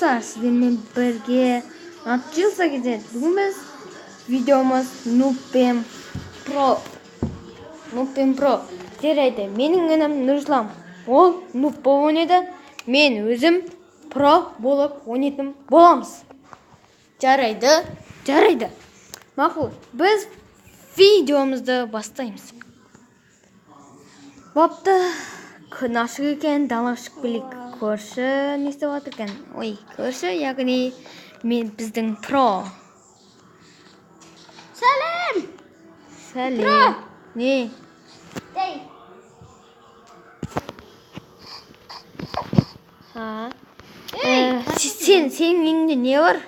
достар, сіздермен бірге Атчилса кетеді. Бүгін біз видеомыз Нуппен Про. Жарайды, менің інім Нұрислам. Ол Нуп болып ойнайды. Мен өзім Про болып ойнайтын боламыз. Жарайды. Мақұл, біз видеомызды бастаймыз. Бапты, күн ашық екен, дала шығып келейік. Көрші не істеп жатыр екен? Көрші, яғни біздің Про. Сәлем. Про. Не? Эй. Сенің үйіңде не бар?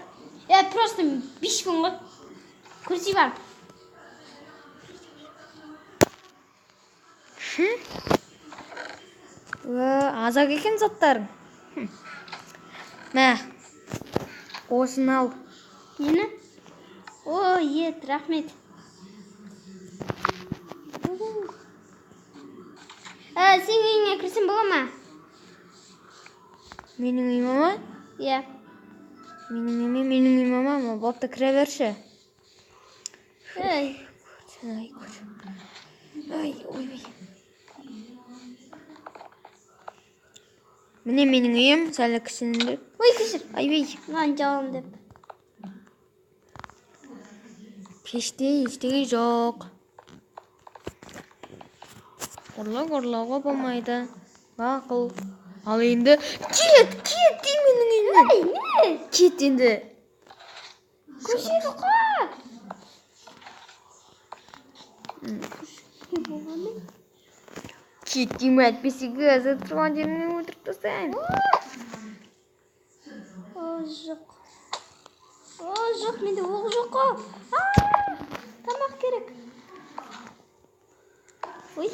Я просто бишкім ғой. Күрси бар. Азақ екен заттарың. Мә, осыны ал. Нені? О, рахмет. Сен үйіңе кірсем бола ма? Менің үйіме ма? Иә. Менің үйіме ма? Бапты кіре берші. Ой. Міне менің үйім, сәлі кішінді. Ой, кешір. Айбей. Маған жалын деп. Пеште ештеңе жоқ. Ұрлауға болмайды. Мақұл. Ал енді кет дей менің үйіме. Не? Кет енді. Көшеді қой. Кет деймі әтпесе қазір тұрған жеріне отырып тастайын. Жоқ, менде оқ жоқ қой. Тамақ керек.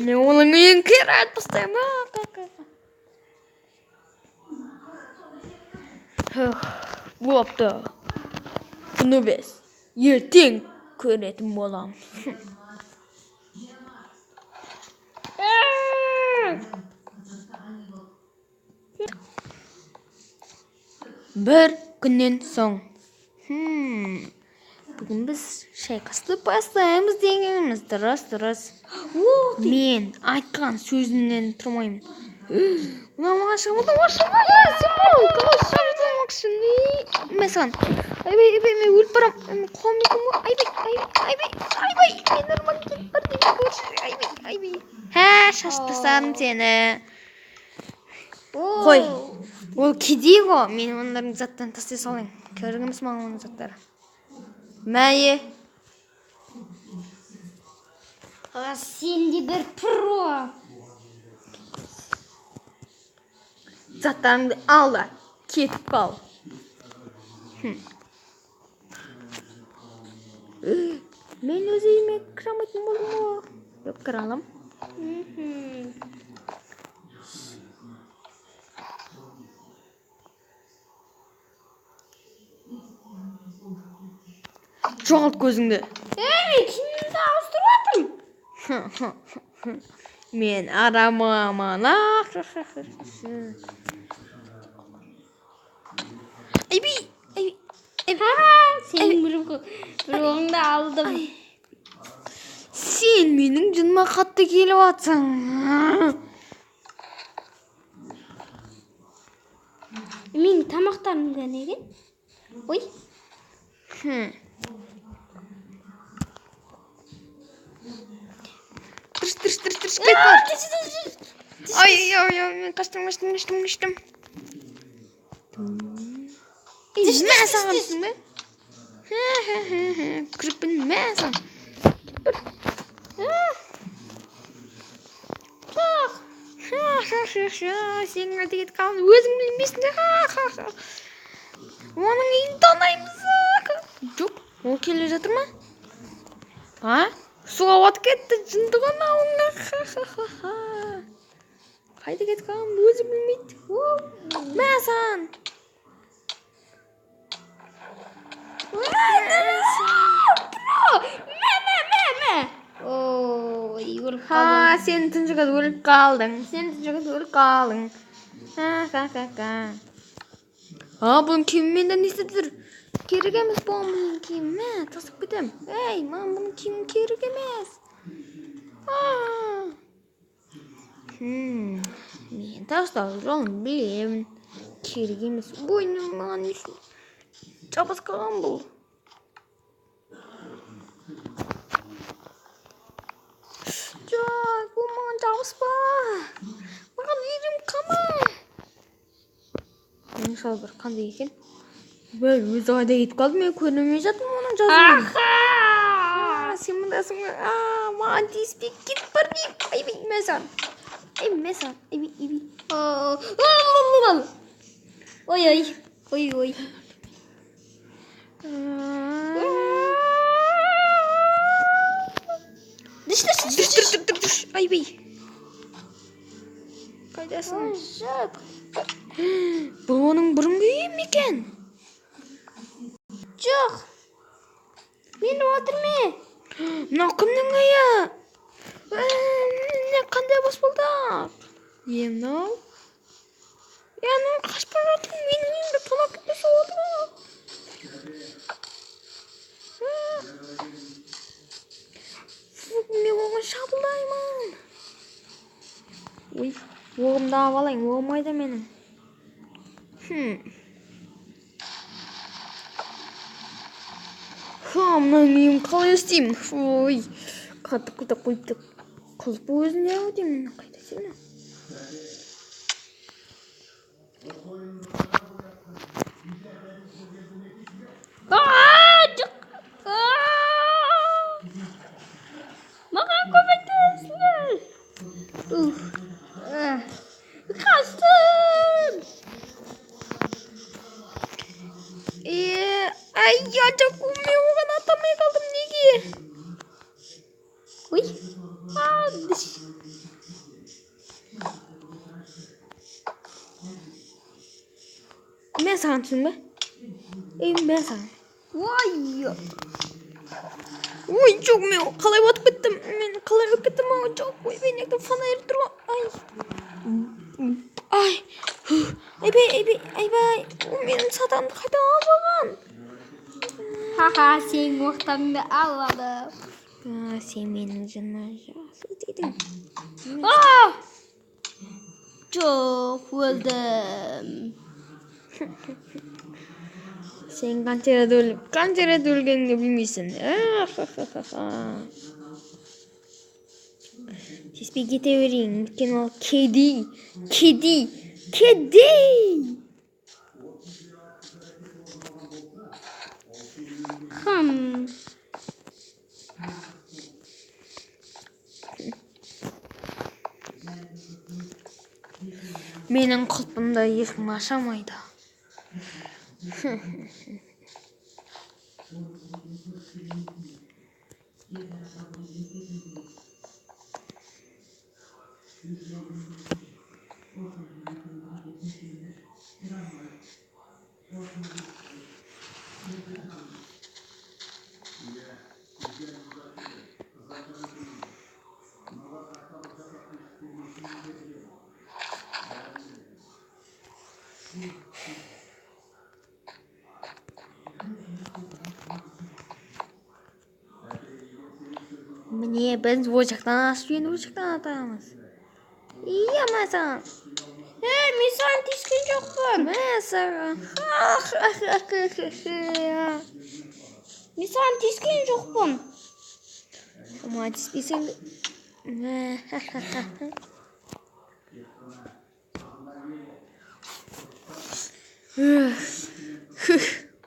Не оның үйін кері айтып тастайын. Бопты. Бұны біз ертең көретін болам. Бір күннен соң. Бүгін біз шайқасты бастаймыз дегеніміз. Дұрыс. Мен айтқан сөзімнен тұрмаймын. Маған шығымды Мәсіған. Айбай, мен өліп барам. Қолым екен мұ? Айбай. Мен ұрман кетіп бар деймін көрші. Айбай. Шашып тастадым сені. Қой. Ол кедей ғой. Мен онлардың заттан тастай салайын. Көргіміз маған оның заттары. Мәйе. Сен де бір Про. Заттарыңды ал да, кетіп қал. Мен өз үйіме кіре алмайтын болдым ғой. Жоқ, кіре алам. Жоғалт көзіңді. Кімді ауыстырып атым? Мен арамамана. Айбей. Сенің бір оғыңды алдым. Сен менің жыныма қатты келіп атсың. Менің тамақтарымда неге? Ой. Тырш, кет бар. Мен қаштым. Мәсіғансың бе? Күріппін мәсіған. Сенің әте кетіп қалын өзің білмейсің. Оның үйін танаймыз. Жоқ, ол келе жатыр ма? Суға батып кетті, жындыған ауыңа. Қайда кетіп қалын өзі білмейді. Мәсіған. Сен тұнжығыз өліп қалдың. Bunun kiyiminden istedir. Керек емес бұған бұның киімі. Тастап кетем. Ей, маған бұның киімі керек емес. Мен тастау жолын білемін. Керек емес. Бойны маған үшін жабысқаған бұл. Жоқ, бұл маған жабыспа. Маған үйрім қама. Менің шалбар қандай екен? Өз ойда кетіп қалдым, мен көрмей жатырмын оның жазуын. Сен мұндасың ба? Маған тиіспей кетіп бар деймін. Айбей, мен саған. Айбей. Ой. Düş. Айбей. Қайдасың? Бұл оның бұрынғы үйі ме екен? Жоқ. Мен отырме. Мынау кімнің үйі? Қандай баспалдақ? Мынау? Мынау қашып бара жатыр. Менің үйімді тонап кетпесе отыр. Мен оған шабылдаймын. Ой, оғымды алып алайын. Оғымайды менің. Мынау үйім қалай істеймін? Ой, қатып қойыпты. Қызып өзіне өтеймін. Қайда сені? Жоқ. Маған көмектесіңдер. Қастым. Жоқ, мен оған атамай қалдым, неге? Ой. Мен саған түсін бе? Мен саған. Ой, жоқ, мен қалай батып кеттім? Жоқ, ой, мен ектім фонарь тұр ғой. Айбай. Менің сатанды қайда алған? Сен оқтаңды алады. Сен менің жаныма жақсы дедің. Жоқ, өлдім. Сен қанша рет өлгеніңді білмейсің. Теспей кете берейін, өйткені ол кедей. Менің құлпымда ешкім ашамайды. Міне, біз ол жақтан асып енді ол жақтан атамыз. Масан. Мен саған тиіскен жоқпын. Мен саған тиіскен жоқпын. Маған тиіспесең.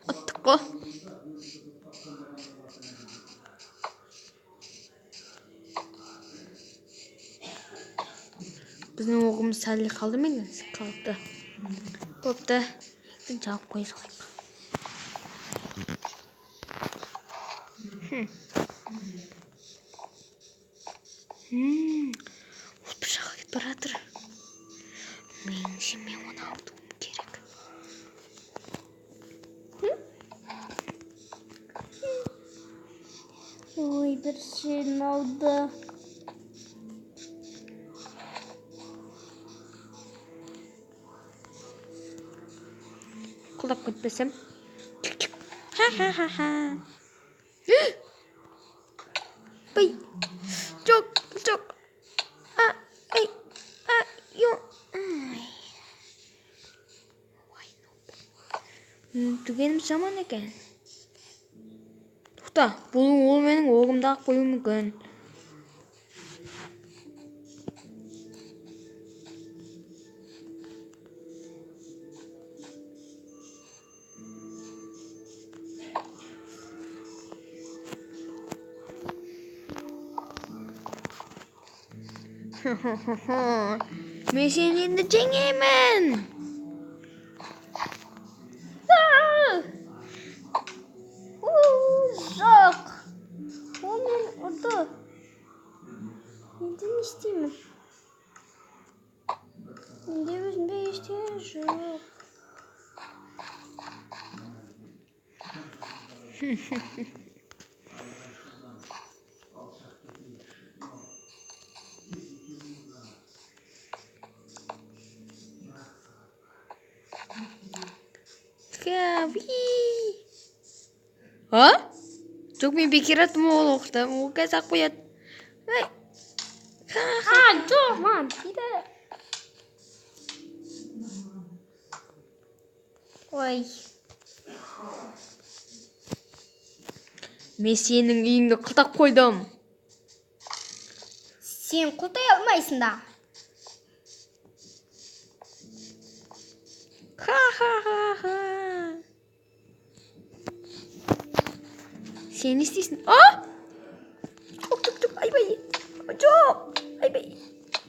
Оттық қой. Біздің оғымыз сәлі қалды ма екен? Қалды. Бопты. Жауып қой салайық. Ол бір жаққа кетіп бара жатыр. Меніңше мен оны алдуым керек. Ой, бір şeyin oldu. тақылдап кетпесем. Ха-ха-ха-ха. Бай. Жоқ. Ай. Йо. Түгенім жаман екен. Тоқта, ол менің оғымдағы қою мүмкін. Мен сені енді жеңемін. Жоқ. Ол мен ұрды. Енді не істеймін? Менде өзімде ештеңе жоқ. Жоқ, мен бекер аттым ол оқты. Ол қазір ақ қояды. Жоқ, мам, тиді. Ой. Мен сенің үйіңді қылтақ қойдым. Сен құлтай алмайсың да. Ха-ха-ха-ха. Сен не істейсің? Жоқ, айбай. Жоқ, айбай.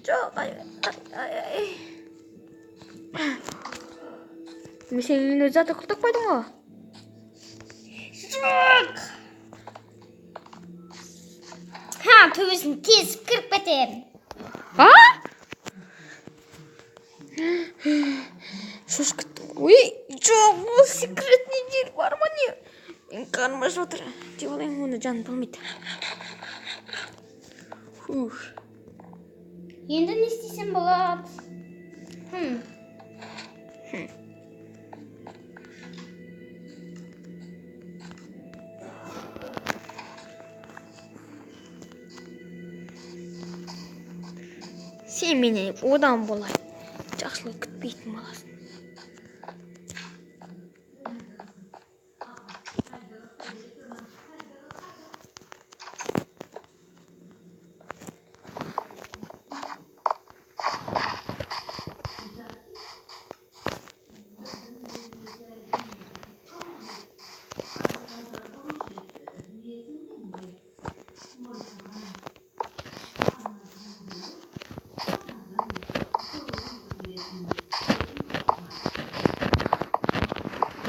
Жоқ, айбай. Мен сенің үйіңді заты қылтақ қойдым ғой. Жоқ. Төбесін тез кіріп кетер. Шошып кеттім. Ой, жоқ, ол секретный жер бар ма не? Мен қарным ашып отыр. Деп алайын, оны жаным болмайды. Енді не істесем болады? Сен менен одан болай. Жақсылық күтпейтін боласың.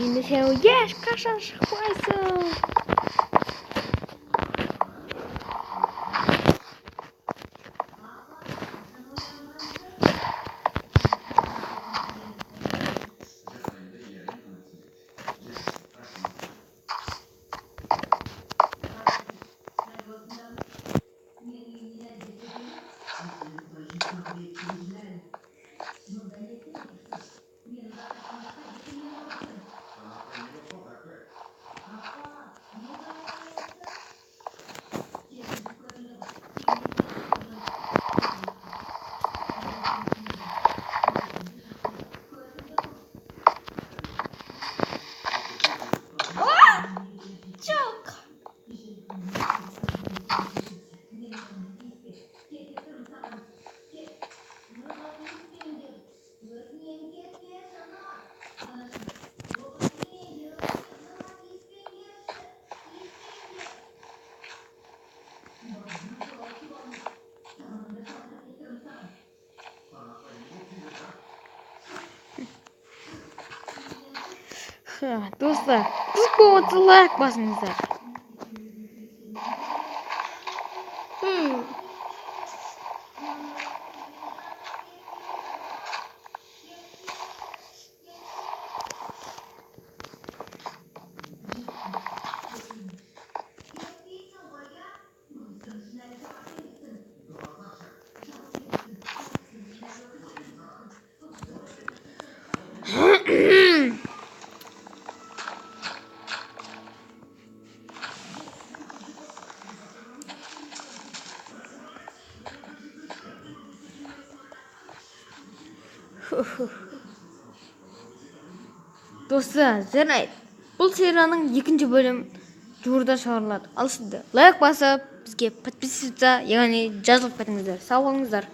Енді сен ешқашан шықпайсың. Достар, қосып лайк басыңыздар. Достар, жарайды. Бұл серияның екінші бөлім жуырда шығарылады. Ал сізді лайк басып, бізге подписываться, яғни жазылып кетіңіздер. Сау болыңыздар.